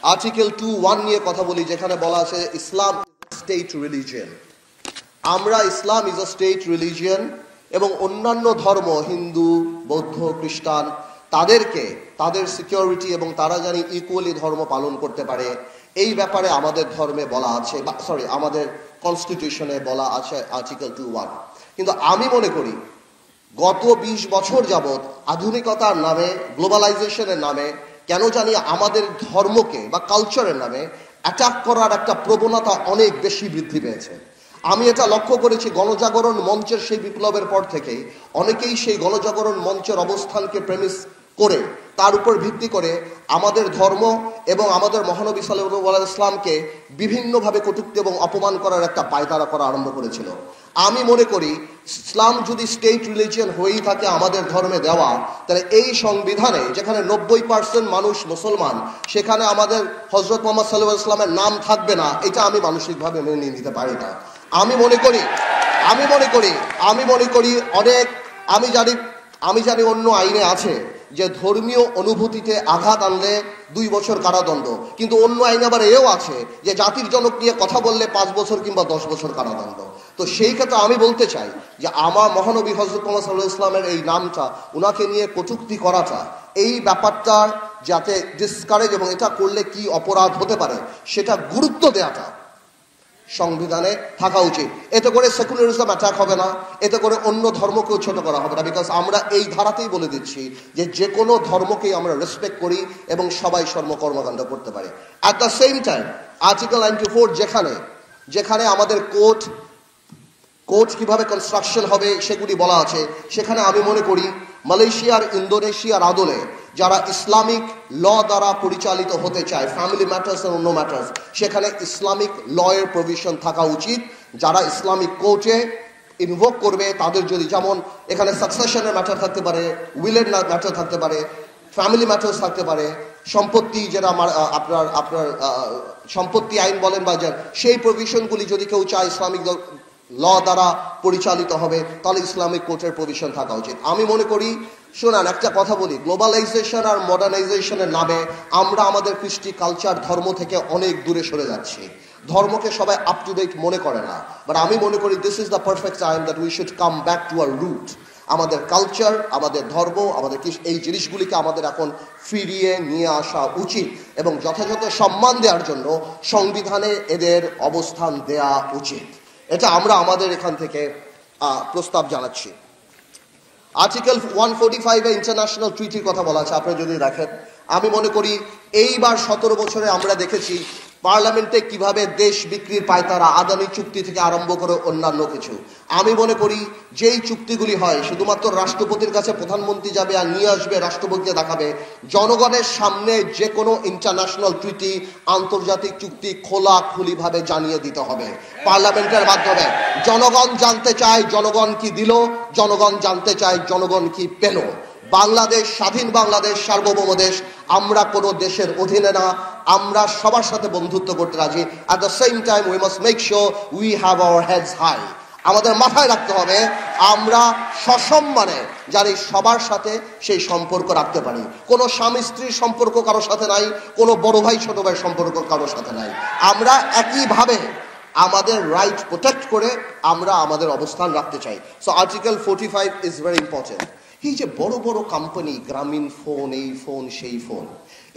Article 2(1) নিয়ে কথা বলি, যেখানে বলা আছে ইসলাম স্টেট রিলিজিয়ন। আমরা ইসলাম ইজ আ স্টেট রিলিজিয়ন এবং অন্যান্য ধর্ম, হিন্দু, বৌদ্ধ, খ্রিস্টান, তাদেরকে তাদের সিকিউরিটি এবং তারা জানি ইকুয়ালি ধর্ম পালন করতে পারে, এই ব্যাপারে আমাদের ধর্মে বলা আছে, আমাদের কনস্টিটিউশনে বলা আছে আর্টিকেল 2(1). কিন্তু আমি মনে করি গত 20 বছর যাবৎ আধুনিকতার নামে, গ্লোবালাইজেশনের নামে কেন জানি আমাদের ধর্মকে বা কালচারের নামে অ্যাটাক করার একটা প্রবণতা অনেক বেশি বৃদ্ধি পেয়েছে। আমি এটা লক্ষ্য করেছি গণজাগরণ মঞ্চের সেই বিপ্লবের পর থেকেই অনেকেই সেই গণজাগরণ মঞ্চের অবস্থানকে প্রেমিস করে, তার উপর ভিত্তি করে আমাদের ধর্ম এবং আমাদের মহানবী সাল্লাল্লাহু আলাইহি ইসলামকে বিভিন্নভাবে কটূক্তি এবং অপমান করার একটা পায়তারা করা আরম্ভ করেছিল। আমি মনে করি ইসলাম যদি স্টেট রিলিজিয়ন হয়েই থাকে আমাদের ধর্মে দেওয়া, তাহলে এই সংবিধানে যেখানে 90% মানুষ মুসলমান, সেখানে আমাদের হযরত মুহাম্মদ সাল্লাল্লাহু আলাইহি ইসলামের নাম থাকবে না, এটা আমি মানসিকভাবে মেনে নিতে পারি না। আমি মনে করি অনেক, আমি জানি অন্য আইনে আছে যে ধর্মীয় অনুভূতিতে আঘাত আনলে 2 বছর কারাদণ্ড, কিন্তু অন্য আইনে আবার এও আছে যে জাতির জনক নিয়ে কথা বললে 5 বছর কিংবা 10 বছর কারাদণ্ড। তো সেই ক্ষেত্রে আমি বলতে চাই যে আমার মহানবী হযরত মুহাম্মদ সাল্লাল্লাহু আলাইহি ইসলামের এই নামটা, উনাকে নিয়ে কটূক্তি করাটা, এই ব্যাপারটা যাতে ডিসকারেজ এবং এটা করলে কি অপরাধ হতে পারে সেটা গুরুত্ব দেওয়াটা সংবিধানে থাকা উচিত। এতে করে সেকুলারিজম অ্যাটাক হবে না, এতে করে অন্য ধর্মকেও ছোট করা হবে না। বিকজ আমরা এই ধারাতেই বলে দিচ্ছি যে কোনো ধর্মকেই আমরা রেসপেক্ট করি এবং সবাই কর্মকাণ্ড করতে পারে। At the same time article 94 যেখানে আমাদের কোর্ট কিভাবে কনস্ট্রাকশন হবে সেগুলি বলা আছে, সেখানে আমি মনে করি মালয়েশিয়ার, ইন্দোনেশিয়ার আদলে যারা ইসলামিক ল দ্বারা পরিচালিত হতে চায়, ফ্যামিলি ম্যাটার্স এবং অন্য ম্যাটার্স, সেখানে ইসলামিক ল এর প্রভিশন থাকা উচিত। যারা ইসলামিক কোর্টে ইনভোক করবে তাদের যদি, যেমন এখানে সাকসেশনের ম্যাটার থাকতে পারে, উইলের ম্যাটার থাকতে পারে, ফ্যামিলি ম্যাটার্স থাকতে পারে, সম্পত্তি, যেটা আপনার সম্পত্তি আইন বলেন বা সেই প্রভিশনগুলি যদি কেউ চায় ইসলামিক ল দ্বারা পরিচালিত হবে, তাহলে ইসলামিক কোর্টের প্রভিশন থাকা উচিত। আমি মনে করি, শোনান একটা কথা বলি, গ্লোবালাইজেশন আর মডার্নাইজেশনের নামে আমরা আমাদের কৃষ্টি, কালচার, ধর্ম থেকে অনেক দূরে সরে যাচ্ছি। ধর্মকে সবাই আপ টু ডেট মনে করে না, বাট আমি মনে করি this is the perfect time that we should come back to our root. আমাদের কালচার, আমাদের ধর্ম, আমাদের এই জিনিসগুলিকে আমাদের এখন ফিরিয়ে নিয়ে আসা উচিত এবং যথাযথ সম্মান দেওয়ার জন্য সংবিধানে এদের অবস্থান দেয়া উচিত। এটা আমরা আমাদের এখান থেকে প্রস্তাব জানাচ্ছি। আর্টিকেল 145 ইন্টারন্যাশনাল ট্রিটির কথা বলা আছে, আপনারা যদি দেখেন, আমি মনে করি এইবার 17 বছরে আমরা দেখেছি পার্লামেন্টে কিভাবে দেশ বিক্রির পায়তারা, আদানি চুক্তি থেকে আরম্ভ করে অন্যান্য কিছু। আমি মনে করি যেই চুক্তিগুলি হয় শুধুমাত্র রাষ্ট্রপতির কাছে প্রধানমন্ত্রী যাবে আর নিয়ে আসবে, রাষ্ট্রপতিকে দেখাবে। জনগণের সামনে যে কোনো ইন্টারন্যাশনাল ট্রিটি, আন্তর্জাতিক চুক্তি খোলাখুলিভাবে জানিয়ে দিতে হবে পার্লামেন্টের মাধ্যমে। জনগণ জানতে চায় জনগণ কি দিল, জনগণ জানতে চায় জনগণ কি পেল। বাংলাদেশ স্বাধীন, বাংলাদেশ সার্বভৌম দেশ, আমরা কোনো দেশের অধীনে না, আমরা সবার সাথে বন্ধুত্ব করতে রাজি। At the same time we must make sure we have our heads high. আমাদের মাথায় রাখতে হবে আমরা সসম্মানে যারা সবার সাথে সেই সম্পর্ক রাখতে পারি। কোনো স্বামী স্ত্রীর সম্পর্ক কারোর সাথে নাই, কোনো বড় ভাই ছোট ভাইয়ের সম্পর্ক কারোর সাথে নাই। আমরা একইভাবে আমাদের রাইট প্রোটেক্ট করে আমরা আমাদের অবস্থান রাখতে চাই। So article 45 is very important. এই যে বড় বড় কোম্পানি, গ্রামীণ ফোন, এই ফোন সেই ফোন,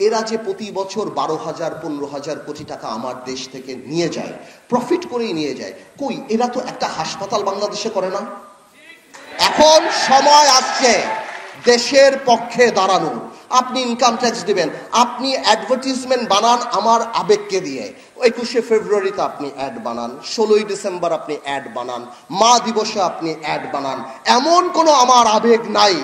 এরা যে প্রতি বছর 12,000 15,000 কোটি টাকা আমার দেশ থেকে নিয়ে যায়, প্রফিট করেই নিয়ে যায়, কই এরা তো একটা হাসপাতাল বাংলাদেশে করে না। এখন সময় আসছে দেশের পক্ষে দাঁড়ানো। আপনি ইনকাম ট্যাক্স দিবেন, আপনি অ্যাডভার্টিজমেন্ট বানান আমার আবেগকে দিয়ে। 21শে ফেব্রুয়ারিতে আপনি অ্যাড বানান, 16ই ডিসেম্বর আপনি অ্যাড বানান, মা দিবসে আপনি অ্যাড বানান। এমন কোনো আমার আবেগ নাই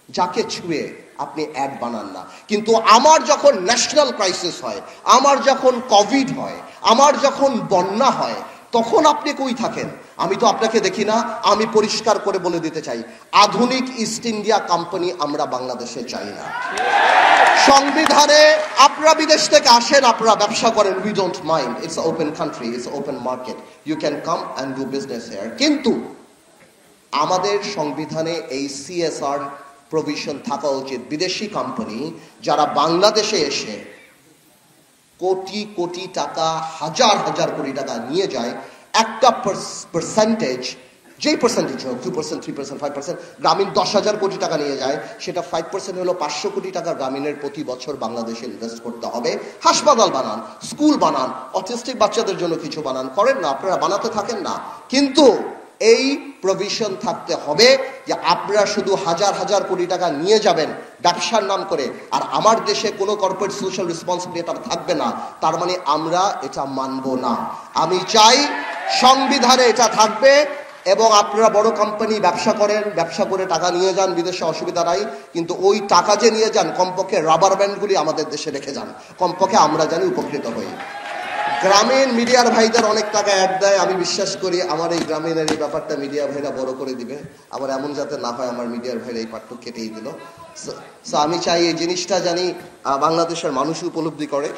যাকে ছুঁয়ে আপনি অ্যাড বানান না। কিন্তু আমার যখন ন্যাশনাল ক্রাইসিস হয়, আমার যখন কোভিড হয়, আমার যখন বন্যা হয়, তখন আপনি কই থাকেন? আমি তো আপনাকে দেখি না। আমি পরিষ্কার করে বলে দিতে চাই, আধুনিক ইস্ট ইন্ডিয়া কোম্পানি আমরা বাংলাদেশে চাই না। সংবিধানে আপনারা বিদেশ থেকে আসেন, আপনারা ব্যবসা করেন, we don't mind, it's open country, it's open market, you can come and do business here. কিন্তু আমাদের সংবিধানে এই CSR প্রভিশন থাকা উচিত। বিদেশি কোম্পানি যারা বাংলাদেশে এসে কোটি কোটি টাকা, হাজার হাজার কোটি টাকা নিয়ে যায়, একটা পার্সেন্টেজ, যেই পার্সেন্টেজ হোক, 2%, 3%, 5%, গ্রামীণ 10,000 কোটি টাকা নিয়ে যায়, সেটা 5% হলো 500 কোটি টাকা গ্রামীণের প্রতি বছর বাংলাদেশে ইনভেস্ট করতে হবে। হাসপাতাল বানান, স্কুল বানান, অটিস্টিক বাচ্চাদের জন্য কিছু বানান, করেন না আপনারা, বানাতে থাকেন না, কিন্তু এই প্রভিশন থাকতে হবে যে আপনারা শুধু হাজার হাজার কোটি টাকা নিয়ে যাবেন ব্যবসার নাম করে, আর আমার দেশে কোনো কর্পোরেট সোশ্যাল রেসপন্সিবিলিটি থাকবে না, তার মানে আমরা এটা মানব না। আমি চাই সংবিধানে এটা থাকবে, এবং আপনারা বড় কোম্পানি ব্যবসা করেন, ব্যবসা করে টাকা নিয়ে যান বিদেশে, অসুবিধা নাই, কিন্তু ওই টাকা যে নিয়ে যান কমপক্ষে রাবার ব্যান্ডগুলি আমাদের দেশে রেখে যান, কমপক্ষে আমরা জানি উপকৃত হই। গ্রামীণ মিডিয়ার ভাইদের অনেক টাকা অ্যাড দেয়, আমি বিশ্বাস করি আমার এই গ্রামীণের এই ব্যাপারটা মিডিয়া ভাইরা বড় করে দিবে, আবার এমন যাতে না হয় আমার মিডিয়ার ভাইরা এই পার্টটুকু কেটেই দিল। সো আমি চাই এই জিনিসটা জানি বাংলাদেশের মানুষ উপলব্ধি করে।